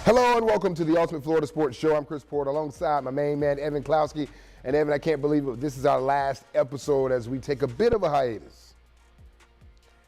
Hello and welcome to the Ultimate Florida Sports Show. I'm Chris Porter alongside my main man, Evan Closky. And Evan, I can't believe it. This is our last episode as we take a bit of a hiatus.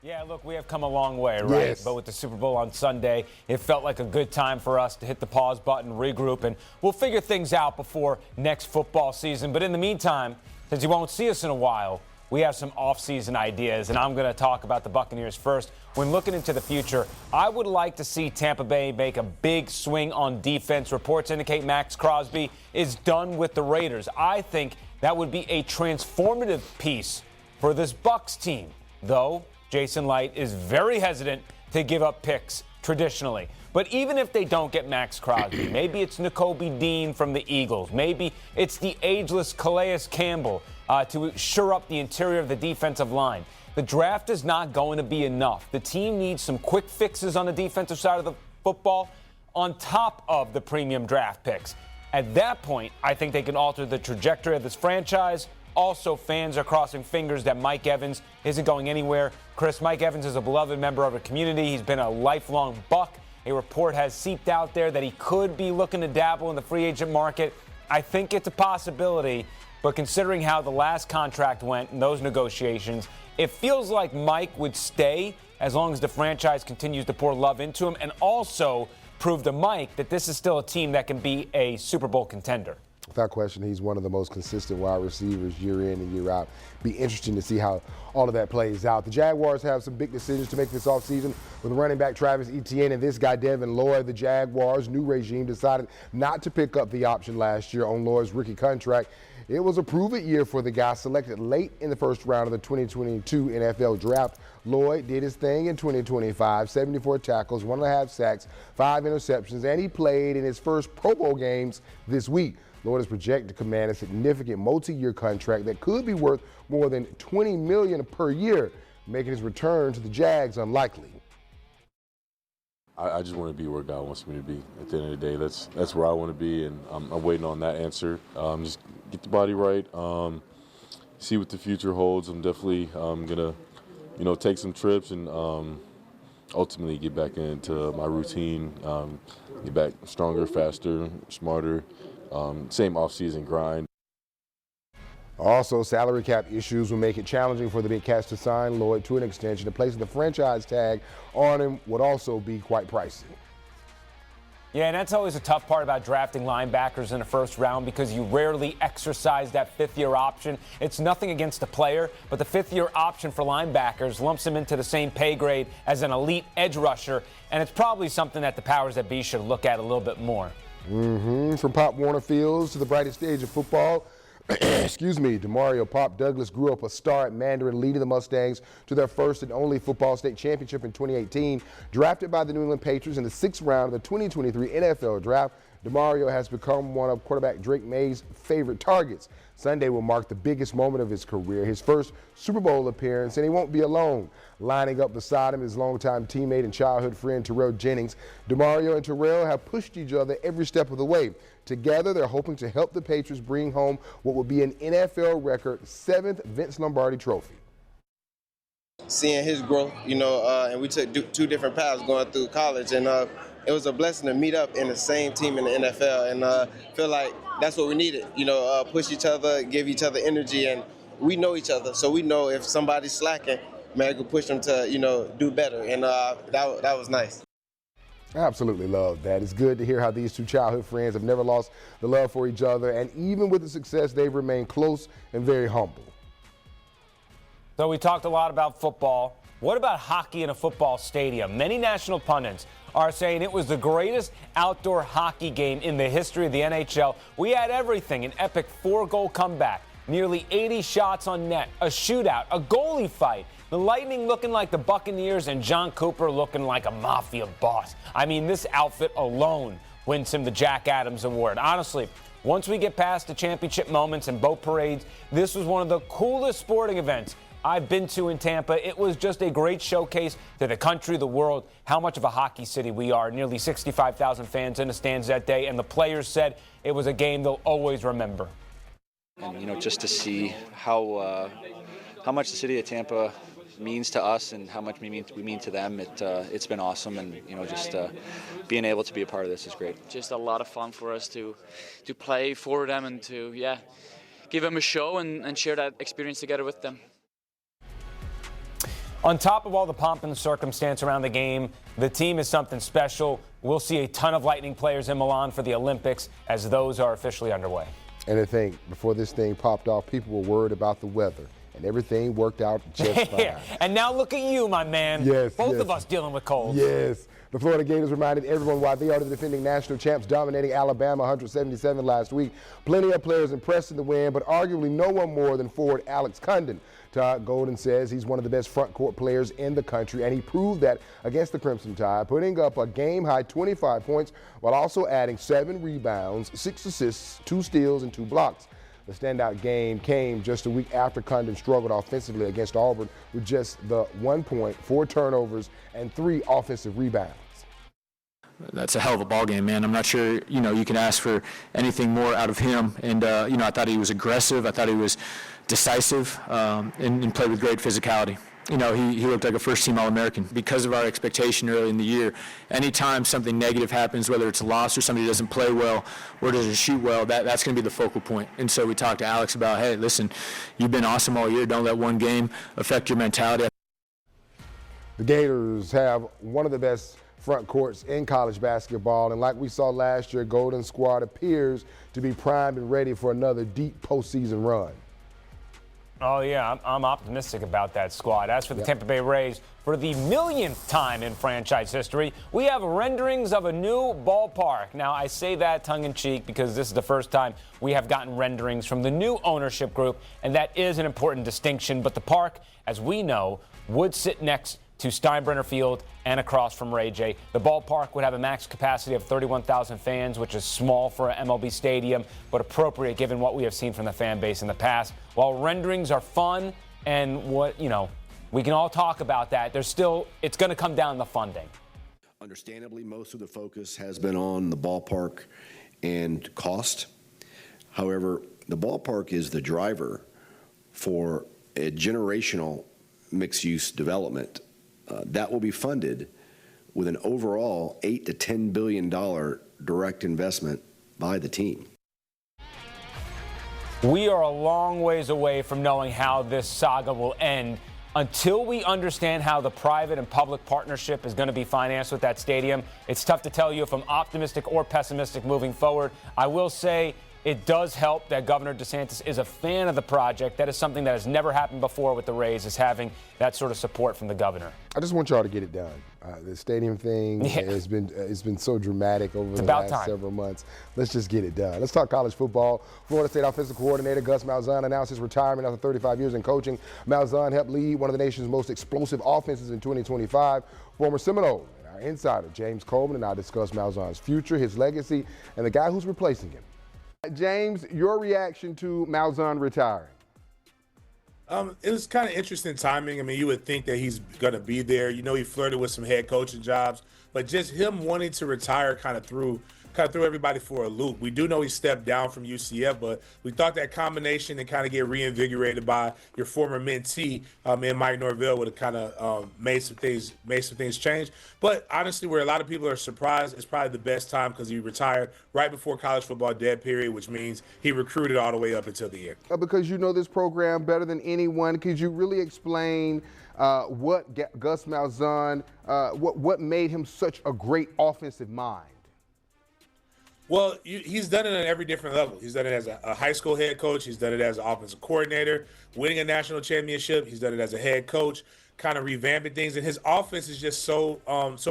Yeah, look, we have come a long way, right? Yes. But with the Super Bowl on Sunday, it felt like a good time for us to hit the pause button, regroup, and we'll figure things out before next football season. But in the meantime, since you won't see us in a while, we have some off-season ideas, and I'm going to talk about the Buccaneers first. When looking into the future, I would like to see Tampa Bay make a big swing on defense. Reports indicate Max Crosby is done with the Raiders. I think that would be a transformative piece for this Bucs team, though Jason Light is very hesitant to give up picks traditionally. But even if they don't get Max Crosby, maybe it's Nakobe Dean from the Eagles. Maybe it's the ageless Calais Campbell to shore up the interior of the defensive line. The draft is not going to be enough. The team needs some quick fixes on the defensive side of the football on top of the premium draft picks. At that point, I think they can alter the trajectory of this franchise. Also, fans are crossing fingers that Mike Evans isn't going anywhere. Chris, Mike Evans is a beloved member of our community. He's been a lifelong Buck. A report has seeped out there that he could be looking to dabble in the free agent market. I think it's a possibility, but considering how the last contract went in those negotiations, it feels like Mike would stay as long as the franchise continues to pour love into him and also prove to Mike that this is still a team that can be a Super Bowl contender. Without question, he's one of the most consistent wide receivers year in and year out. Be interesting to see how all of that plays out. The Jaguars have some big decisions to make this offseason with running back Travis Etienne and this guy Devin Lloyd. The Jaguars' new regime decided not to pick up the option last year on Lloyd's rookie contract. It was a prove-it year for the guy selected late in the first round of the 2022 NFL Draft. Lloyd did his thing in 2025, 74 tackles, 1.5 sacks, 5 interceptions, and he played in his first Pro Bowl games this week. Lloyd is projected to command a significant multi-year contract that could be worth more than $20 million per year, making his return to the Jags unlikely. I just want to be where God wants me to be. At the end of the day, that's where I want to be, and I'm waiting on that answer. Just get the body right, see what the future holds. I'm definitely gonna, take some trips and ultimately get back into my routine, get back stronger, faster, smarter. Same offseason grind. Also, salary cap issues will make it challenging for the Big Cats to sign Lloyd to an extension. The placing the franchise tag on him would also be quite pricey. Yeah, and that's always a tough part about drafting linebackers in the first round because you rarely exercise that fifth-year option. It's nothing against the player, but the fifth-year option for linebackers lumps him into the same pay grade as an elite edge rusher, and it's probably something that the powers that be should look at a little bit more. From Pop Warner Fields to the brightest stage of football, Demario Pop Douglas grew up a star at Mandarin, leading the Mustangs to their first and only football state championship in 2018. Drafted by the New England Patriots in the 6th round of the 2023 NFL Draft, Demario has become one of quarterback Drake May's favorite targets. Sunday will mark the biggest moment of his career, his first Super Bowl appearance, and he won't be alone. Lining up beside him, his longtime teammate and childhood friend Terrell Jennings. Demario and Terrell have pushed each other every step of the way. Together, they're hoping to help the Patriots bring home what would be an NFL record 7th Vince Lombardi trophy. Seeing his growth, and we took two different paths going through college, and it was a blessing to meet up in the same team in the NFL, and feel like that's what we needed. Push each other, give each other energy, and we know each other, so we know if somebody's slacking, man, I could push them to do better, and that was nice. I absolutely love that. It's good to hear how these two childhood friends have never lost the love for each other, and even with the success, they've remained close and very humble. So we talked a lot about football. What about hockey in a football stadium? Many national pundits are saying it was the greatest outdoor hockey game in the history of the NHL. We had everything: an epic 4-goal comeback, nearly 80 shots on net, a shootout, a goalie fight, the Lightning looking like the Buccaneers, and John Cooper looking like a mafia boss. I mean, this outfit alone wins him the Jack Adams Award. Honestly, once we get past the championship moments and boat parades, this was one of the coolest sporting events I've been to in Tampa. It was just a great showcase to the country, the world, how much of a hockey city we are. Nearly 65,000 fans in the stands that day, and the players said it was a game they'll always remember. And, just to see how much the city of Tampa means to us and how much we mean to them, it's been awesome. And just being able to be a part of this is great. Just a lot of fun for us to play for them and to give them a show and share that experience together with them. On top of all the pomp and circumstance around the game, the team is something special. We'll see a ton of Lightning players in Milan for the Olympics as those are officially underway. And I think before this thing popped off, people were worried about the weather, and everything worked out just fine. And now look at you, my man. Yes, Both of us dealing with colds. Yes. The Florida Gators reminded everyone why they are the defending national champs, dominating Alabama 177 last week. Plenty of players impressed in the win, but arguably no one more than forward Alex Condon. Todd Golden says he's one of the best front court players in the country, and he proved that against the Crimson Tide, putting up a game-high 25 points while also adding 7 rebounds, 6 assists, 2 steals, and 2 blocks. The standout game came just a week after Condon struggled offensively against Auburn with just the 1 point, 4 turnovers, and 3 offensive rebounds. That's a hell of a ball game, man. I'm not sure, you can ask for anything more out of him. And, I thought he was aggressive. I thought he was decisive and played with great physicality. He looked like a first-team All-American. Because of our expectation early in the year, anytime something negative happens, whether it's a loss or somebody doesn't play well or doesn't shoot well, that's going to be the focal point. And so we talked to Alex about, hey, listen, you've been awesome all year. Don't let one game affect your mentality. The Gators have one of the best front courts in college basketball, and like we saw last year, Golden Squad appears to be primed and ready for another deep postseason run. Oh, yeah, I'm optimistic about that squad. As for the Tampa Bay Rays, for the millionth time in franchise history, we have renderings of a new ballpark. Now, I say that tongue-in-cheek because this is the first time we have gotten renderings from the new ownership group, and that is an important distinction. But the park, as we know, would sit next to Steinbrenner Field and across from Ray J. The ballpark would have a max capacity of 31,000 fans, which is small for an MLB stadium, but appropriate given what we have seen from the fan base in the past. While renderings are fun and we can all talk about that, it's going to come down to funding. Understandably, most of the focus has been on the ballpark and cost. However, the ballpark is the driver for a generational mixed-use development that will be funded with an overall $8 to $10 billion direct investment by the team. We are a long ways away from knowing how this saga will end. Until we understand how the private and public partnership is going to be financed with that stadium, it's tough to tell you if I'm optimistic or pessimistic moving forward. I will say it does help that Governor DeSantis is a fan of the project. That is something that has never happened before with the Rays, is having that sort of support from the governor. I just want y'all to get it done. The stadium thing has been so dramatic over the last several months. Let's just get it done. Let's talk college football. Florida State offensive coordinator Gus Malzahn announced his retirement after 35 years in coaching. Malzahn helped lead one of the nation's most explosive offenses in 2025. Former Seminole, our insider James Coleman, and I discuss Malzahn's future, his legacy, and the guy who's replacing him. James, your reaction to Malzahn retiring? It was kind of interesting timing. I mean, you would think that he's going to be there. He flirted with some head coaching jobs, but just him wanting to retire kind of threw everybody for a loop. We do know he stepped down from UCF, but we thought that combination and kind of get reinvigorated by your former mentee in Mike Norvell would have kind of made some things change. But honestly, where a lot of people are surprised, it's probably the best time because he retired right before college football dead period, which means he recruited all the way up until the end. Because you know this program better than anyone, could you really explain what Gus Malzahn, what made him such a great offensive mind? Well, he's done it at every different level. He's done it as a high school head coach. He's done it as an offensive coordinator, winning a national championship. He's done it as a head coach, kind of revamping things. And his offense is just so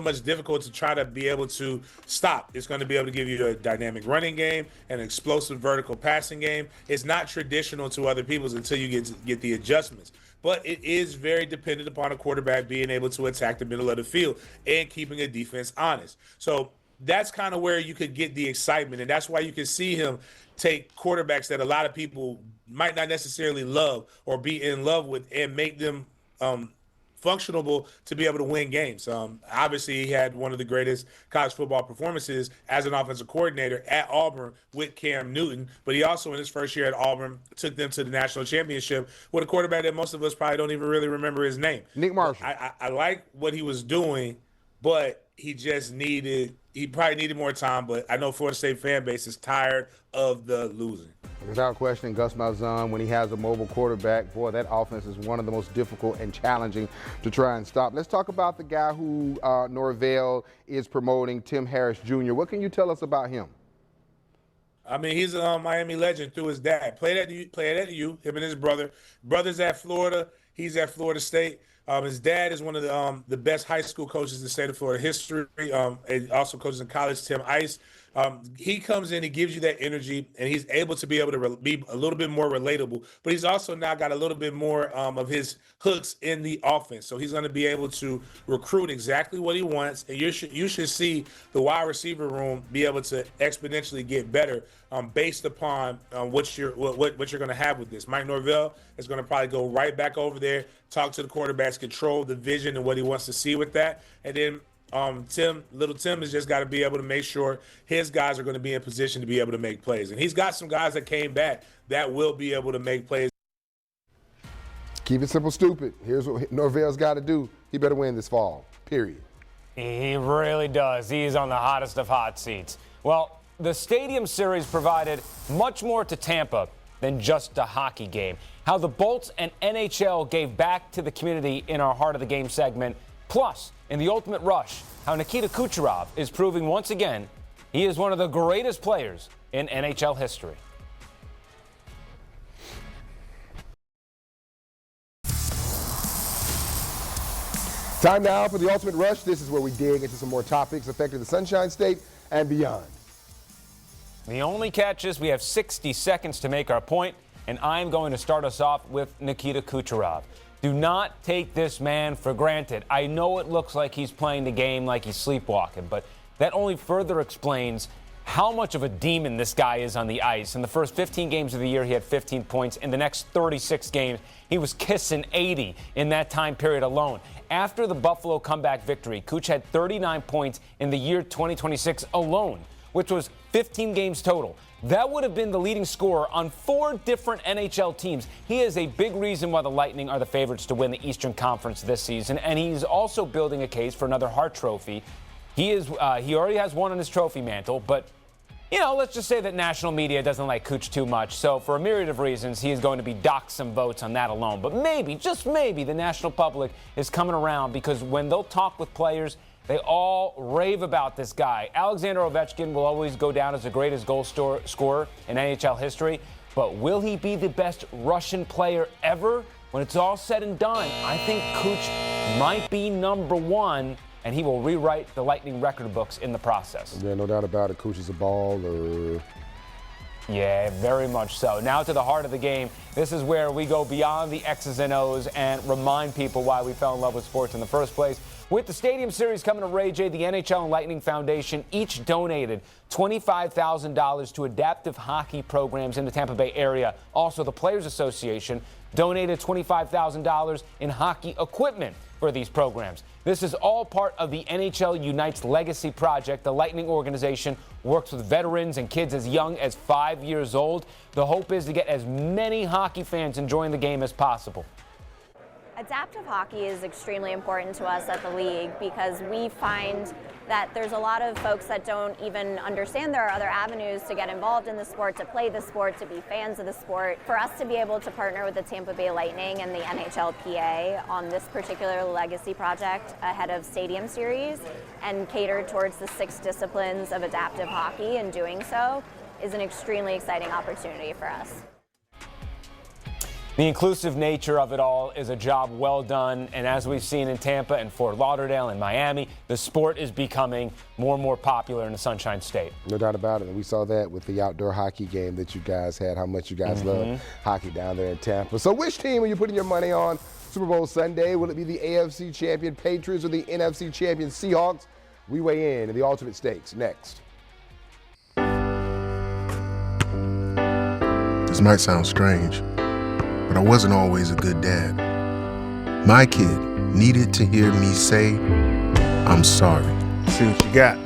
much difficult to try to be able to stop. It's going to be able to give you a dynamic running game, an explosive vertical passing game. It's not traditional to other people's until you get the adjustments. But it is very dependent upon a quarterback being able to attack the middle of the field and keeping a defense honest. So that's kind of where you could get the excitement, and that's why you can see him take quarterbacks that a lot of people might not necessarily love or be in love with and make them functional to be able to win games. Obviously, he had one of the greatest college football performances as an offensive coordinator at Auburn with Cam Newton, but he also, in his first year at Auburn, took them to the national championship with a quarterback that most of us probably don't even really remember his name. Nick Marshall. I like what he was doing, but he probably needed more time, but I know Florida State fan base is tired of the losing. Without question, Gus Malzahn, when he has a mobile quarterback, boy, that offense is one of the most difficult and challenging to try and stop. Let's talk about the guy who Norvell is promoting, Tim Harris Jr. What can you tell us about him? I mean, he's a Miami legend through his dad. Played at U, him and his brother. Brother's at Florida. He's at Florida State. His dad is one of the best high school coaches in the state of Florida history. And also coaches in college, Tim Ice. He comes in, he gives you that energy, and he's able to be able to be a little bit more relatable. But he's also now got a little bit more of his hooks in the offense. So he's going to be able to recruit exactly what he wants. And you should see the wide receiver room be able to exponentially get better based upon what you're going to have with this. Mike Norvell is going to probably go right back over there, talk to the quarterbacks, control the vision and what he wants to see with that. And then Little Tim has just got to be able to make sure his guys are going to be in position to be able to make plays. And he's got some guys that came back that will be able to make plays. Keep it simple, stupid. Here's what Norvell's got to do. He better win this fall, period. He really does. He is on the hottest of hot seats. Well, the Stadium Series provided much more to Tampa than just a hockey game. How the Bolts and NHL gave back to the community in our Heart of the Game segment. Plus, in the ultimate rush, how Nikita Kucherov is proving once again he is one of the greatest players in NHL history. Time now for the ultimate rush. This is where we dig into some more topics affecting the Sunshine State and beyond. The only catch is we have 60 seconds to make our point, and I'm going to start us off with Nikita Kucherov. Do not take this man for granted. I know it looks like he's playing the game like he's sleepwalking, but that only further explains how much of a demon this guy is on the ice. In the first 15 games of the year, he had 15 points. In the next 36 games, he was kissing 80 in that time period alone. After the Buffalo comeback victory, Kuch had 39 points in the year 2026 alone, which was 15 games total. That would have been the leading scorer on 4 different NHL teams. He is a big reason why the Lightning are the favorites to win the Eastern Conference this season, and he's also building a case for another Hart Trophy. He already has one on his trophy mantle, but let's just say that national media doesn't like Kuch too much. So for a myriad of reasons, he is going to be docked some votes on that alone. But maybe, just maybe, the national public is coming around because when they'll talk with players, they all rave about this guy. Alexander Ovechkin will always go down as the greatest goal scorer in NHL history. But will he be the best Russian player ever? When it's all said and done, I think Kuch might be number 1, and he will rewrite the Lightning record books in the process. Yeah, no doubt about it. Kuch is a baller. Yeah, very much so. Now to the heart of the game. This is where we go beyond the X's and O's and remind people why we fell in love with sports in the first place. With the Stadium Series coming to Ray J, the NHL and Lightning Foundation each donated $25,000 to adaptive hockey programs in the Tampa Bay area. Also, the Players Association donated $25,000 in hockey equipment for these programs. This is all part of the NHL Unites Legacy Project. The Lightning organization works with veterans and kids as young as 5 years old. The hope is to get as many hockey fans enjoying the game as possible. Adaptive hockey is extremely important to us at the league because we find that there's a lot of folks that don't even understand there are other avenues to get involved in the sport, to play the sport, to be fans of the sport. For us to be able to partner with the Tampa Bay Lightning and the NHLPA on this particular legacy project ahead of Stadium Series and cater towards the 6 disciplines of adaptive hockey in doing so is an extremely exciting opportunity for us. The inclusive nature of it all is a job well done, and as we've seen in Tampa and Fort Lauderdale and Miami, the sport is becoming more and more popular in the Sunshine State. No doubt about it, and we saw that with the outdoor hockey game that you guys had, how much you guys love hockey down there in Tampa. So which team are you putting your money on Super Bowl Sunday? Will it be the AFC champion Patriots or the NFC champion Seahawks? We weigh in the ultimate stakes next. This might sound strange, but I wasn't always a good dad. My kid needed to hear me say, I'm sorry. See what you got.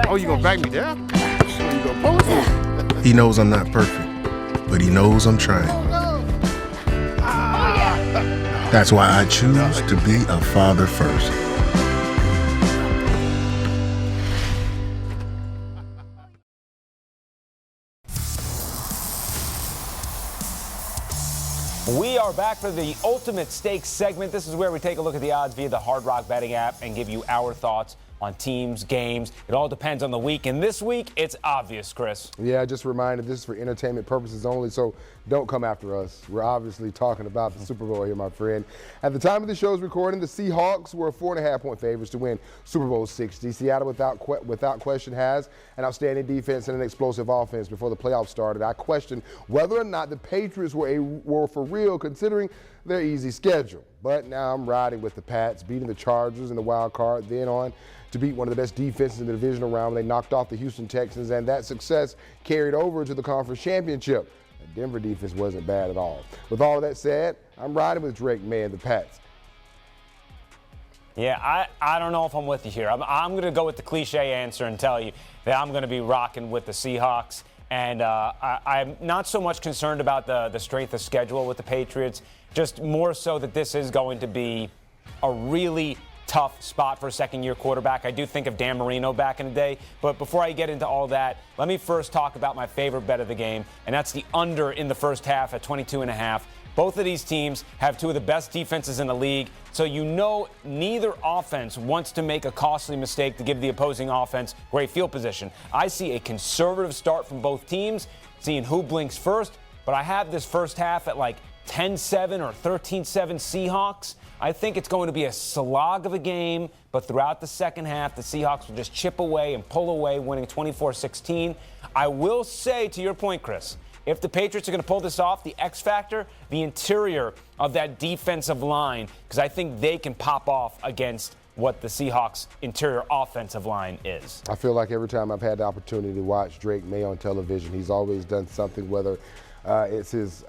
Oh, you gonna back me down? So you gonna pose me? He knows I'm not perfect, but he knows I'm trying. That's why I choose to be a father first. We are back for the Ultimate Stakes segment. This is where we take a look at the odds via the Hard Rock betting app and give you our thoughts on teams, games. It all depends on the week. And this week, it's obvious, Chris. Yeah, just a reminder, this is for entertainment purposes only, so don't come after us. We're obviously talking about the Super Bowl here, my friend. At the time of the show's recording, the Seahawks were 4.5-point favorites to win Super Bowl 60. Seattle, without question, has an outstanding defense and an explosive offense. Before the playoffs started, I questioned whether or not the Patriots were for real, considering their easy schedule. But now I'm riding with the Pats, beating the Chargers in the wild card, then on to beat one of the best defenses in the divisional round when they knocked off the Houston Texans, and that success carried over to the conference championship. The Denver defense wasn't bad at all. With all of that said, I'm riding with Drake May and the Pats. Yeah, I don't know if I'm with you here. I'm going to go with the cliche answer and tell you that I'm going to be rocking with the Seahawks. And I'm not so much concerned about the strength of schedule with the Patriots, just more so that this is going to be a really tough spot for a second-year quarterback. I do think of Dan Marino back in the day. But before I get into all that, let me first talk about my favorite bet of the game, and that's the under in the first half at 22.5. Both of these teams have two of the best defenses in the league, so you know neither offense wants to make a costly mistake to give the opposing offense great field position. I see a conservative start from both teams, seeing who blinks first, but I have this first half at like 10-7 or 13-7 Seahawks. I think it's going to be a slog of a game, but throughout the second half, the Seahawks will just chip away and pull away, winning 24-16. I will say, to your point, Chris, if the Patriots are going to pull this off, the X factor, the interior of that defensive line, because I think they can pop off against what the Seahawks' interior offensive line is. I feel like every time I've had the opportunity to watch Drake May on television, he's always done something, whether it's his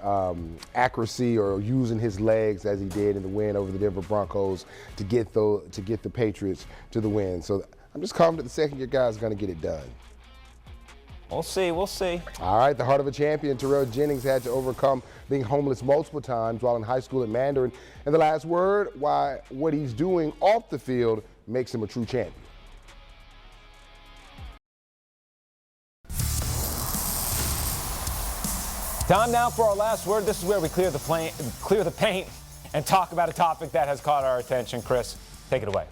accuracy or using his legs as he did in the win over the Denver Broncos to get the Patriots to the win. So I'm just confident the second-year guy is going to get it done. We'll see. All right, the heart of a champion, Terrell Jennings had to overcome being homeless multiple times while in high school at Mandarin. And the last word, why what he's doing off the field makes him a true champion. Time now for our last word. This is where we clear the paint and talk about a topic that has caught our attention. Chris, take it away.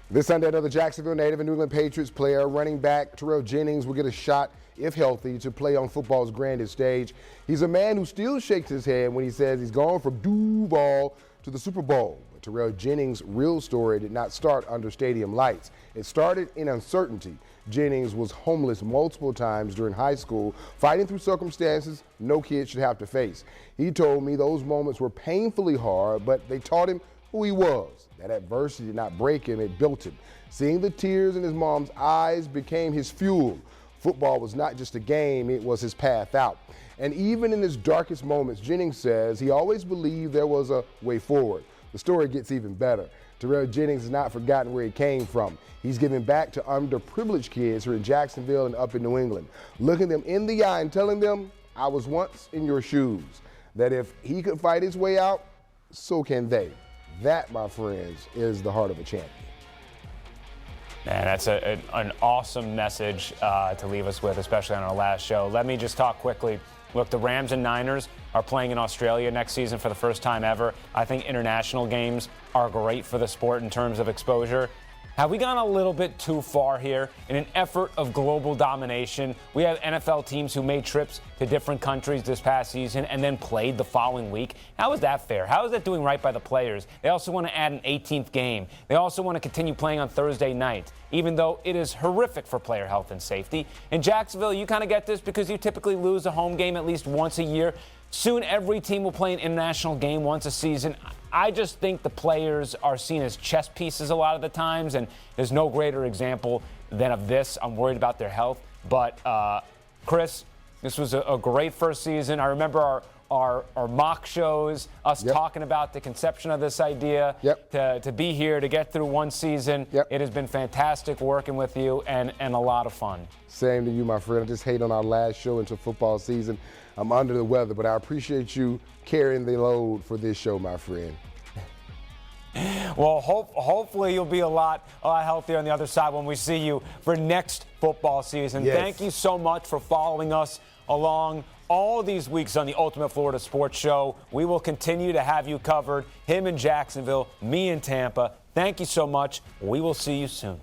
This Sunday, another Jacksonville native and New England Patriots player, running back Terrell Jennings, will get a shot, if healthy, to play on football's grandest stage. He's a man who still shakes his head when he says he's gone from Duval to the Super Bowl. But Terrell Jennings' real story did not start under stadium lights. It started in uncertainty. Jennings was homeless multiple times during high school, fighting through circumstances no kid should have to face. He told me those moments were painfully hard, but they taught him who he was. That adversity did not break him, it built him. Seeing the tears in his mom's eyes became his fuel. Football was not just a game, it was his path out. And even in his darkest moments, Jennings says he always believed there was a way forward. The story gets even better. Terrell Jennings has not forgotten where he came from. He's giving back to underprivileged kids who are in Jacksonville and up in New England, looking them in the eye and telling them, I was once in your shoes. That if he could fight his way out, so can they. That, my friends, is the heart of a champion. Man, that's an awesome message to leave us with, especially on our last show. Let me just talk quickly. Look, the Rams and Niners are playing in Australia next season for the first time ever. I think international games are great for the sport in terms of exposure. Have we gone a little bit too far here? In an effort of global domination, we have NFL teams who made trips to different countries this past season and then played the following week. How is that fair? How is that doing right by the players? They also want to add an 18th game. They also want to continue playing on Thursday night, even though it is horrific for player health and safety. In Jacksonville, you kind of get this because you typically lose a home game at least once a year. Soon every team will play an international game once a season. I just think the players are seen as chess pieces a lot of the times, and there's no greater example than of this. I'm worried about their health. But, Chris, this was a great first season. I remember our mock shows, us talking about the conception of this idea, to be here, to get through one season. It has been fantastic working with you and a lot of fun. Same to you, my friend. I just hate on our last show until football season. I'm under the weather, but I appreciate you carrying the load for this show, my friend. Well, hopefully you'll be a lot healthier on the other side when we see you for next football season. Thank you so much for following us along all these weeks on the Ultimate Florida Sports Show. We will continue to have you covered. Him in Jacksonville, me in Tampa. Thank you so much. We will see you soon.